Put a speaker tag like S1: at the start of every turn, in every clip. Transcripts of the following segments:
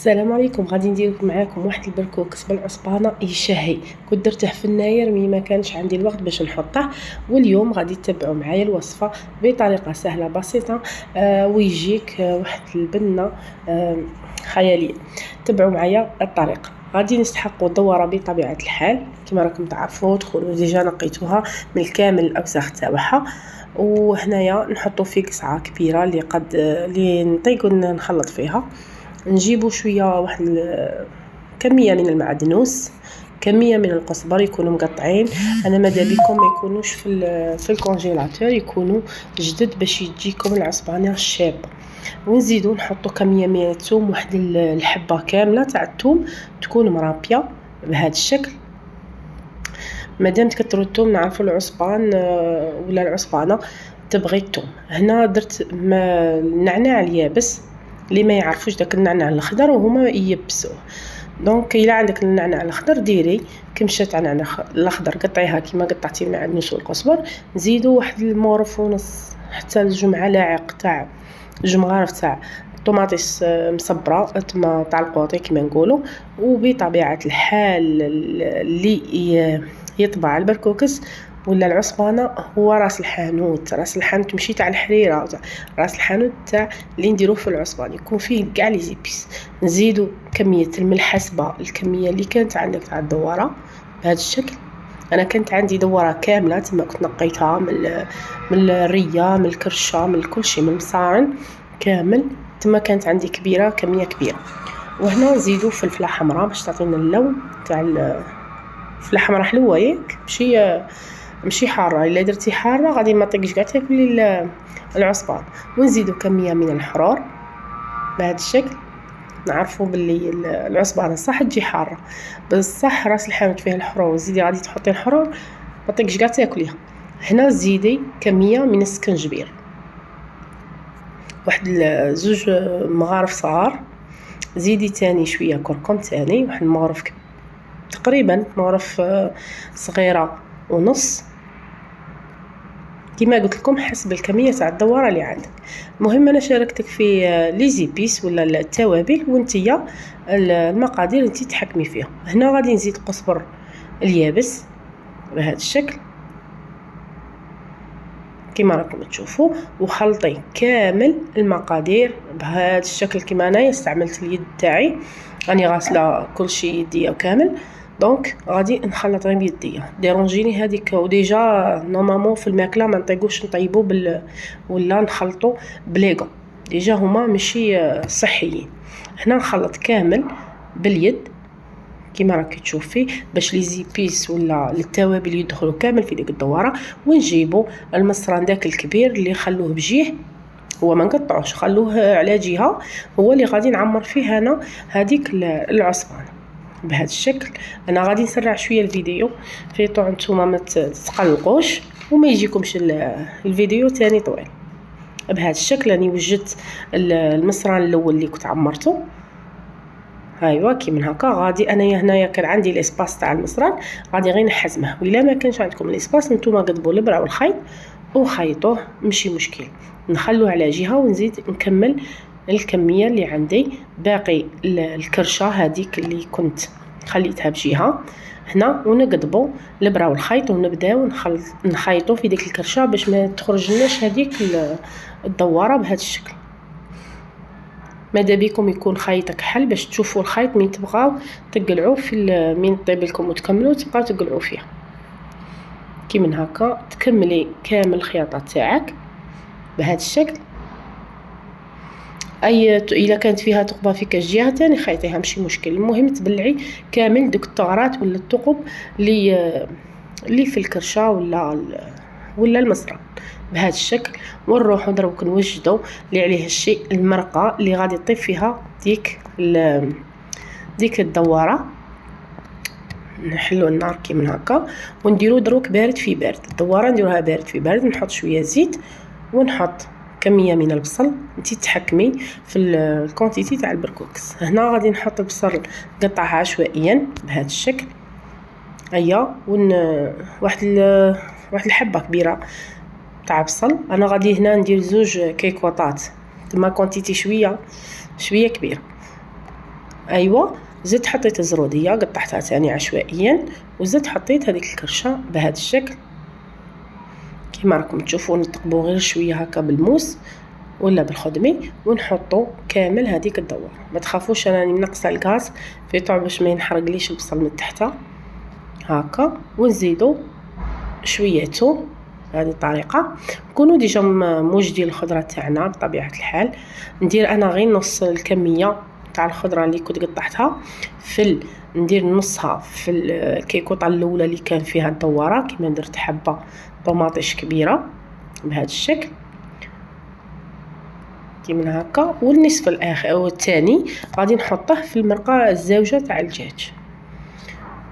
S1: السلام عليكم. غادي ندير معاكم واحد البركوكس بالعصبانه يشهي. كنت درته في يناير مي ما كانش عندي الوقت باش نحطه، واليوم غادي تتبعوا معايا الوصفه بطريقه سهله بسيطه ويجيك واحد البنه خياليه. تبعوا معايا الطريقه. غادي نستحقوا دوره بطبيعه الحال كما راكم تعرفوا، تكونوا ديجا نقيتوها من الكامل الاوساخ تاعها. وهنايا نحطوا في قصعه كبيره اللي نطيقوا نخلط فيها. نجيبوا شويه واحد كميه من المعدنوس، كميه من القزبر يكونوا مقطعين. انا ماذا بكم ما يكونوش في الكونجيلاتور، يكونوا جدد باش يجيكم العصبانه الشابه. ونزيدوا نحطوا كميه من الثوم، واحد الحبه كامله تاع الثوم تكون مرابيه بهذا الشكل. مادام تكثروا الثوم نعرفوا العصبان ولا العصبانه تبغي الثوم. هنا درت النعناع اليابس، اللي ما يعرفوش داك النعناع الاخضر وهما يبسوه. دونك الا عندك النعناع الاخضر ديري كمشه تاع النعناع الاخضر، قطعيها كيما قطعتي المعدنوس والقزبر. نزيدوا واحد المورف ونص حتى لجوج معالق تاع جوج مغارف تاع طوماطيس مصبره تاع القوطي كما نقولوا. وبطبيعه الحال اللي يطبع البركوكس ولا العصبانه هو راس الحانوت. راس الحانوت ماشي تاع الحريره، راس الحانوت تاع اللي نديروه في العصبان يكون فيه كاع لي زيبيس. نزيدوا كميه الملح حسب الكميه اللي كانت عندك تاع الدواره بهذا الشكل. انا كانت عندي دوره كامله تما كنت نقيتها من الريه، من الكرشه، من كل شيء، من المصارن كامل. تما كانت عندي كبيره، كميه كبيره. وهنا نزيدوا فلفله حمراء باش تعطينا اللون تاع الفلفله حمراء حلوه ياك، ماشي حاره. الا درتي حاره غادي ما طيقش كاع تاكلي العصبان. ونزيدوا كميه من الحرور بهذا الشكل. نعرفوا باللي العصبان صح تجي حاره، بصح راس الحانوت فيها الحرور، زيدي غادي تحطي الحرور ما طيقش كاع تاكليها. هنا زيدي كميه من السكنجبير، واحد زوج مغارف صغار. زيدي تاني شويه كركم تاني، واحد المغرف تقريبا مغرف صغيره ونص كما قلت لكم حسب الكميه تاع الدواره اللي عندك. المهم انا شاركتك في لي زيبيس ولا التوابل، وانتيا المقادير انتي تحكمي فيها. هنا غادي نزيد القزبر اليابس بهذا الشكل كما راكم تشوفوا، وخلطي كامل المقادير بهذا الشكل. كما انا استعملت اليد تاعي، راني غاسله كل شيء يديا كامل، دونك غادي نخلط غير بيديا. ديرونجيني هذيك وديجا نورمالمون في الماكله ما نطيقوش نطيبوا ولا نخلطوا بليغو، ديجا هما ماشي صحيين. هنا نخلط كامل باليد كما راكي تشوفي باش لي زيبيس ولا التوابل يدخلوا كامل في ديك الدواره. ونجيبوا المصران داك الكبير اللي خلوه بجيه، هو ما نقطعوش، خلوه على جهه، هو اللي غادي نعمر فيه انا هذيك العصبانه بهذا الشكل. انا غادي نسرع شويه الفيديو في طوع نتوما ما تقلقوش وما يجيكمش الفيديو تاني طويل. بهذا الشكل راني وجدت المصران الاول اللي كنت عمرته، ايوا كيما هكا. غادي انايا هنايا كان عندي الاسباس تاع المصران، غادي غير نحزمه. وإلا ما كانش عندكم الاسباس نتوما قضبوا الابره والخيط وخيطوه ماشي مشكل. نخلوه على جهه ونزيد نكمل الكميه اللي عندي. باقي الكرشه هذيك اللي كنت خليتها بجهه هنا، ونقضبوا الابره والخيط ونبداو نخيطوا في ديك الكرشه باش ما تخرجلناش هذيك الدواره بهذا الشكل. ماذا بكم يكون خيطك حل باش تشوفوا الخيط من تبغاو تقلعوا في من طيب لكم وتكملوا تبقاو تقلعوا فيها كيما هكا. تكملي كامل الخياطه تاعك بهذا الشكل. الا كانت فيها ثقبه في كاش جهه تاني خيطيها ماشي مشكل. المهم تبلعي كامل ديك الثغرات ولا الثقب اللي في الكرشه ولا المصران بهذا الشكل. ونروحوا دروك نوجدوا اللي عليه الشيء المرقه اللي غادي تطيب فيها ديك الدواره. نحلوا النار كيما هكا ونديروا دروك بارد في بارد. الدواره نديروها بارد في بارد. نحط شويه زيت ونحط كميه من البصل، انتي تحكمي في الكونتيتي تاع البركوكس. هنا غادي نحط البصل نقطعها عشوائيا بهذا الشكل. هيا واحد الحبه كبيره تاع بصل. انا غادي هنا ندير زوج كيكوطات، تما كونتيتي شويه كبيره. ايوه زدت حطيت زروديه قطعتها ثاني عشوائيا، وزدت حطيت هذيك الكرشه بهذا الشكل كيما راكم تشوفوا. نطقبوا غير شويه هكا بالموس ولا بالخدمي ونحطوا كامل هذيك الدوره. ما تخافوش راني منقصه الغاز في طعم باش ما ينحرقليش البصل من تحت هكا. ونزيدوا شويه ثوم بهذه الطريقه. نكونوا ديجا موجدين الخضره تاعنا بطبيعه الحال. ندير انا غير نص الكميه تاع الخضره اللي كنت قطعتها ندير نصها في الكيكوطه الاولى اللي كان فيها الدواره، كيما درت حبه طماطيش كبيره بهذا الشكل كيما هكا. والنصف الاخر او الثاني غادي نحطه في المرقه الزاوجه تاع الدجاج.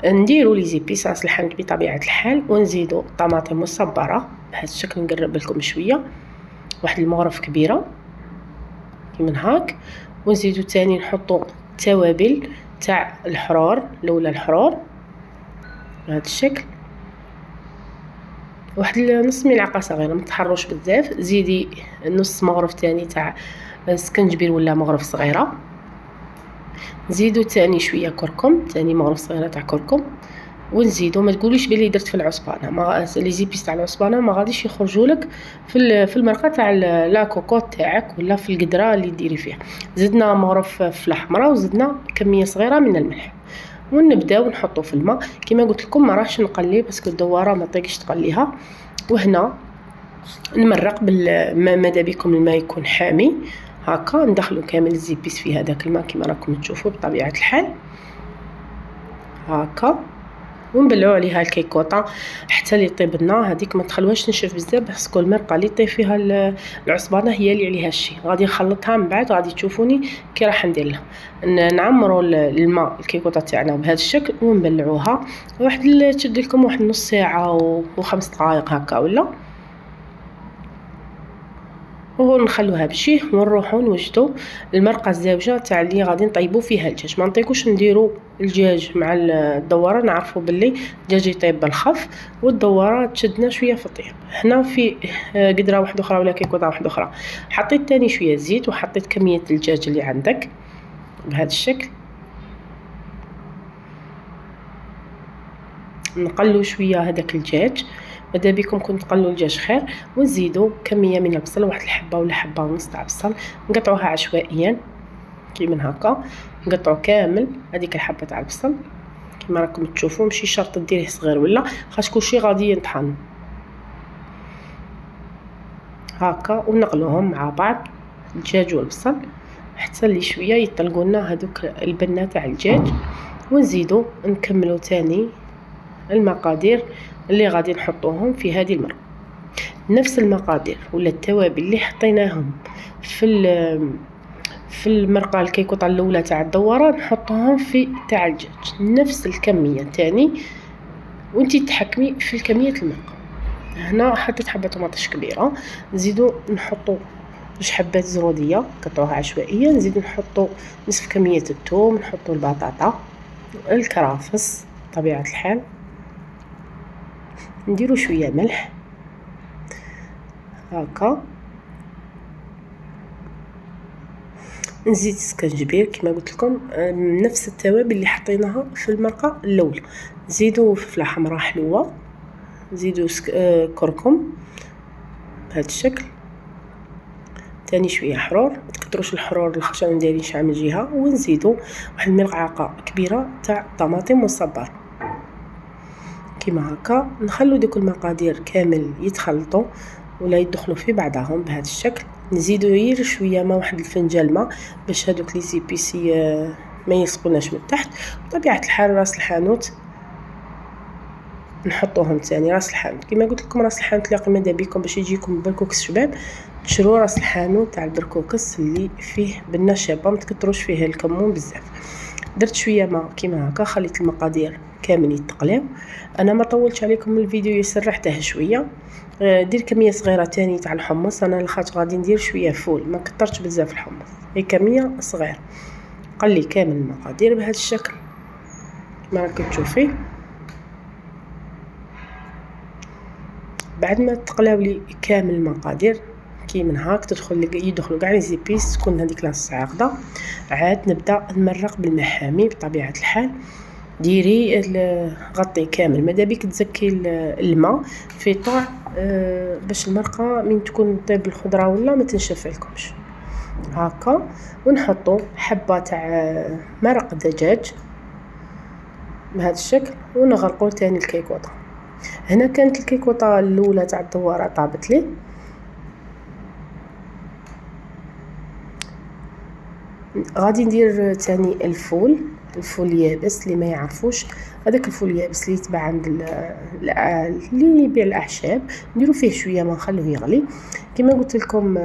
S1: نديروا لي زيبيس راس الحانوت بطبيعه الحال، ونزيدوا طماطم مصبره بهذا الشكل. نقرب لكم شويه، واحد المغرف كبيره كيما هاك. ونزيدوا ثاني نحطوا توابل تاع الحرور الاولى، الحرور بهذا الشكل، واحد نص ملعقه صغيره، ما تحروش بزاف. زيدي نص مغرف ثاني تاع سكنجبير ولا مغرف صغيره. نزيدوا ثاني شويه كركم، ثاني مغرف صغيره تاع كركم. ونزيدوا ما تقوليش بلي درت في العصبانه، ما لي زيبيس تاع العصبانه ما غاديش يخرجوا لك في المرقه تاع لا كوكوط تاعك ولا في القدره اللي ديري فيها. زدنا مغرف فلفله حمراء وزدنا كميه صغيره من الملح. ونبداو نحطو في الماء كما قلت لكم. ما راحش نقلي باسكو الدواره ما طيقش تقليها. وهنا نمرق بالماء، ماذا بكم الماء يكون حامي هكا. ندخلوا كامل الزيبيس في هذاك الماء كما راكم تشوفوا بطبيعه الحال هكا. ونبلعوا عليها الكيكوطه حتى اللي يطيب لنا. هذيك ما تخلوهاش تنشف بزاف باسكو المرقه اللي طيب فيها العصبانه هي اللي عليها الشيء. غادي نخلطها من بعد، غادي تشوفوني كي راح ندير لها. نعمروا الماء الكيكوطه تاعنا بهذا الشكل ونبلعوها واحد تشد لكم واحد نص ساعه وخمس دقائق هكا ولا. ونخلوها بشيه ونروحوا نوجدوا المرقه الزاوجه تاع اللي غادي نطيبوا فيها الدجاج. ما نطيقوش نديروا الدجاج مع الدواره، نعرفوا باللي الدجاج يطيب بالخف والدواره تشدنا شويه في الطيب. هنا في قدره واحده اخرى ولا كيكوطه واحده اخرى حطيت تاني شويه زيت وحطيت كميه الدجاج اللي عندك بهذا الشكل. نقلوا شويه هذاك الدجاج، ماذا بكم كنت تقلوا الدجاج خير. ونزيدوا كميه من البصل، واحد الحبه ولا حبه ونص تاع بصل نقطعوها عشوائيا كيما هكا. نقطعوا كامل هذيك الحبه تاع البصل كيما راكم تشوفوا. ماشي شرط ديريه صغير ولا خاص كلشي غادي ينطحن هكا. ونقلوهم مع بعض الدجاج والبصل حتى اللي شويه يطلقوا لنا هذوك البنه تاع الدجاج. ونزيدوا نكملوا تاني المقادير اللي غادي نحطوهم في هذه المرقه. نفس المقادير ولا التوابل اللي حطيناهم في المرقه الكيكوطه الاولى تاع الدواره نحطوهم في تاع الدجاج نفس الكميه تاني. وانتي تحكمي في كميه المرقه. هنا حطيت حبه طماطش كبيره، نزيدوا نحطوا جوج حبات زروديه قطعوها عشوائيا. نزيدوا نحطوا نصف كميه الثوم، نحطوا البطاطا، الكرافس طبيعه الحال. نديروا شويه ملح هكا. نزيد سكنجبير كما قلت لكم نفس التوابل اللي حطيناها في المرقه الاولى. نزيدوا فلفله حمراء حلوه، نزيدوا كركم بهذا الشكل. ثاني شويه حرور، ما تكثروش الحرور الخشن دايرين شحال من جهه. ونزيدوا واحد الملعقه كبيره تاع طماطم مصبر كيما هكا. نخلو دوك المقادير كامل يتخلطوا ولا يدخلوا في بعضهم بهذا الشكل. نزيدوا غير شويه ما واحد الفنجان ماء باش هذوك لي زيبيسي ما يسقوناش من تحت. بطبيعه الحال راس الحانوت نحطوهم ثاني. راس الحانوت كما قلت لكم راس الحانوت لاقي ماذا بكم باش يجيكم بركوكس شباب تشرو راس الحانوت تاع البركوكس اللي فيه بنه شابه، ما تكثروش فيه الكمون بزاف. درت شويه ماء كيما هكا، خليت المقادير كامل يتقلاو. انا ما طولتش عليكم الفيديو يسرحته شويه. دير كميه صغيره تاني تاع الحمص، انا لخاطر غادي ندير شويه فول ما كثرتش بزاف الحمص، هي كميه صغيره. قلي كامل المقادير بهذا الشكل كما راكم تشوفي. بعد ما تقلاو لي كامل المقادير كي من هاك يدخلوا كاع لي زيبيس، تكون هذيك لاص عاقده. عاد نبدا نمرق بالمحامي بطبيعه الحال. ديري غطي كامل، ماذا بيك تزكي الماء في طاع باش المرقه من تكون طيب الخضره ولا ما تنشف لكمش هكا. ونحطوا حبه تاع مرق دجاج بهذا الشكل، ونغرقوا تاني الكيكوطه. هنا كانت الكيكوطه الاولى تاع الدواره طابت لي. غادي ندير تاني الفول يابس. اللي ما يعرفوش هذاك الفول اليابس اللي يتباع عند اللي يبيع الاعشاب، نديرو فيه شويه ما نخلوه يغلي. كما قلت لكم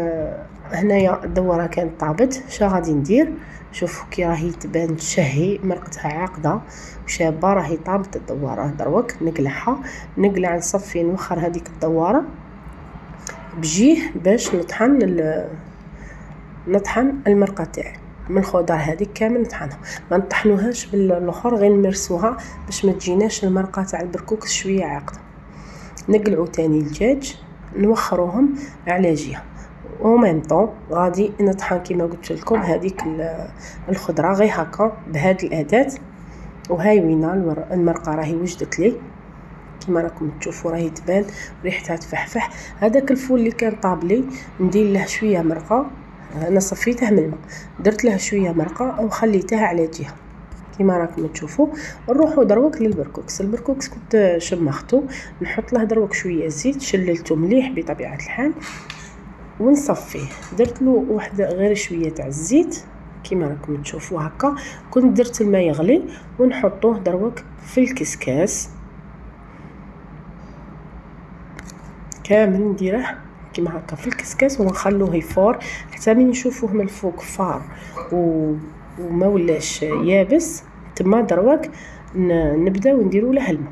S1: هنايا الدوره كانت طابت. شا غادي ندير؟ شوفوا كي راهي تبان تشهي، مرقتها عاقده وشابه، راهي طابت الدواره. دروك نقلعها، نصفي نوخر هذيك الدواره بجيه باش نطحن المرقه تاعي من الخضر هذيك كامل. نطحنها، ما نطحنوهاش بالاخر، غير نمرسوها باش ما تجيناش المرقه تاع البركوكس شويه عاقده. نقلعوا تاني الدجاج، نوخروهم على جهه، وميم طون غادي نطحن كما قلت لكم هذيك الخضره غير هكا بهذه الاداه. وهاي وينا المرقه راهي وجدت لي كما راكم تشوفوا، راهي تبان ريحتها تفحفح. هذاك الفول اللي كان طابلي ندير له شويه مرقه، انا صفيته من الماء، درت له شويه مرقه وخليتها على جهه كما راكم تشوفوا. نروحوا دروك للبركوكس. البركوكس كنت شمخته، نحط له دروك شويه زيت، شللته مليح بطبيعه الحال ونصفيه. درت له واحده غير شويه تاع الزيت كما راكم تشوفوا هكا. كنت درت الماء يغلي ونحطوه دروك في الكسكاس كامل، نديره كما هكا في الكسكاس ونخلوه يفور حتى من نشوفوه من الفوق فار وما ولاش يابس. تما دروك نبداو نديروا له الماء.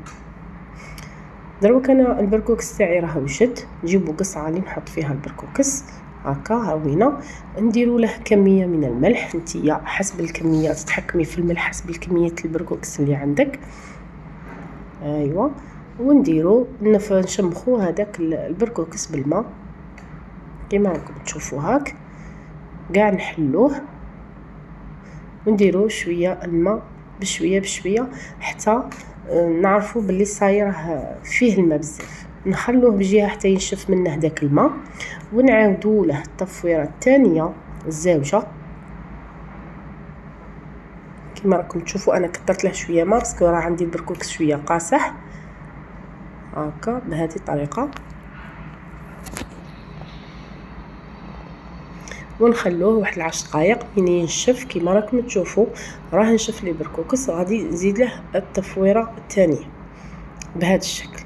S1: دروك انا البركوكس تاعي راه وجد. نجيبوا قصعه اللي نحط فيها البركوكس هكا هاوينا، نديروا له كميه من الملح. نتيا حسب الكميه تتحكمي في الملح حسب الكميه البركوكس اللي عندك. ايوا، ونديروا نشمخوا هذاك البركوكس بالماء كما راكم تشوفوا هاك. كاع نحلوه ونديروا شويه الماء بشويه حتى نعرفوا باللي صاير فيه الماء بزاف. نخلوه بجهه حتى ينشف منه داك الماء، ونعاودوا له التفويره الثانيه الزاوجه كما راكم تشوفوا. انا كثرت له شويه ماء باسكو راه عندي البركوكس شويه قاصح هكا بهذه الطريقه. ونخلوه واحد 10 دقائق من ينشف كما راكم تشوفوا. راه نشف لي بركوكس. غادي نزيد له التفويره الثانيه بهذا الشكل.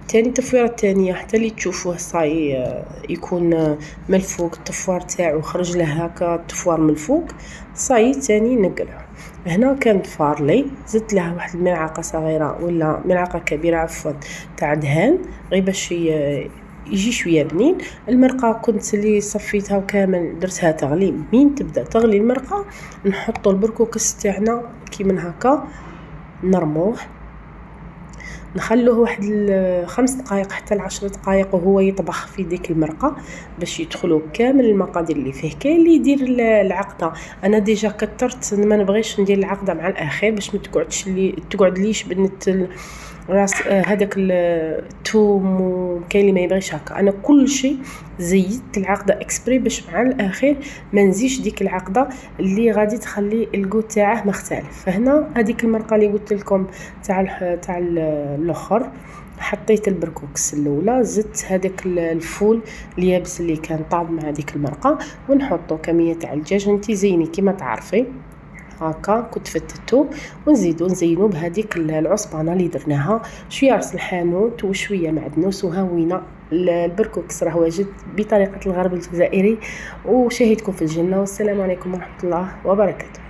S1: تاني التفويره الثانيه حتى اللي تشوفوه صاي يكون من الفوق التفوار تاعو خرج له هكا التفوار من الفوق صاي. تاني نقلعه. هنا كان فار لي، زدت له واحد الملعقه صغيره ولا ملعقه كبيره عفوا تاع دهان غير باش يجي شويه بنين. المرقه كنت اللي صفيتها وكامل درتها تغلي. من تبدا تغلي المرقه نحطوا البركوكس تاعنا كيما هكا، نرموه نخلوه واحد 5 دقائق حتى 10 دقائق وهو يطبخ في ديك المرقه باش يدخلوا كامل المقادير اللي فيه. كاين اللي يدير العقده، انا ديجا كثرت ما نبغيش ندير العقده مع الاخير باش ما تقعد ليش بنت راس هذاك الثوم. وكاين اللي ما يبغيش هكا. انا كل شيء زيدت العقده اكسبري باش مع الاخير ما نزيدش ديك العقده اللي غادي تخلي الجو تاعه مختلف. فهنا هذيك المرقه اللي قلت لكم تاع الاخر حطيت البركوكس الاولى، زدت هذاك الفول اليابس اللي كان طاب مع هذيك المرقه، ونحطوا كميه تاع الدجاج. انت زيني كما تعرفي هكا. كنت فتتو نزينو بهذيك العصبانه اللي درناها، شويه راس الحانوت وشويه معدنوس. وهاوينا البركوكس راه واجد بطريقه الغرب الجزائري. وشاهدكم في الجنه، والسلام عليكم ورحمه الله وبركاته.